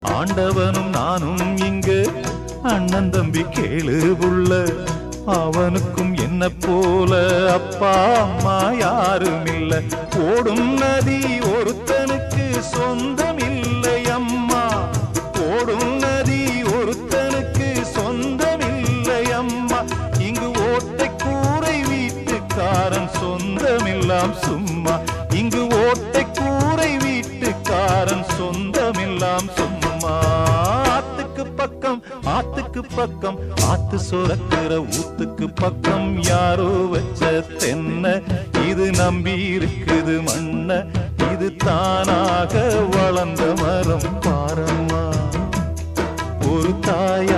ஆண்டவனும் நானும் இங்கு அண்ணன் தம்பி கேளு புள்ள, அவனுக்கும் என்ன போல அப்பா அம்மா யாரும் இல்ல. ஓடும் நதி ஒருத்தனுக்கு சொந்தம் இல்லை அம்மா, ஓடும் நதி ஒருத்தனுக்கு சொந்தம் இல்லை அம்மா. இங்கு ஓட்டை கூரை வீட்டுக்காரன் சொந்தமெல்லாம் சும்மா, இங்கு ஓட்டை கூரை வீட்டுக்காரன் சொந்தமெல்லாம் சும்மா. ஆத்துக்கு பக்கம் ஆத்துக்கு பக்கம் ஆத்து சுரக்கிற ஊத்துக்கு பக்கம் யாரோ வச்ச தென்ன, இது நம்பி இருக்குது மண்ண, இது தானாக வளர்ந்த மரம் பாரம்மா. ஒரு தாயா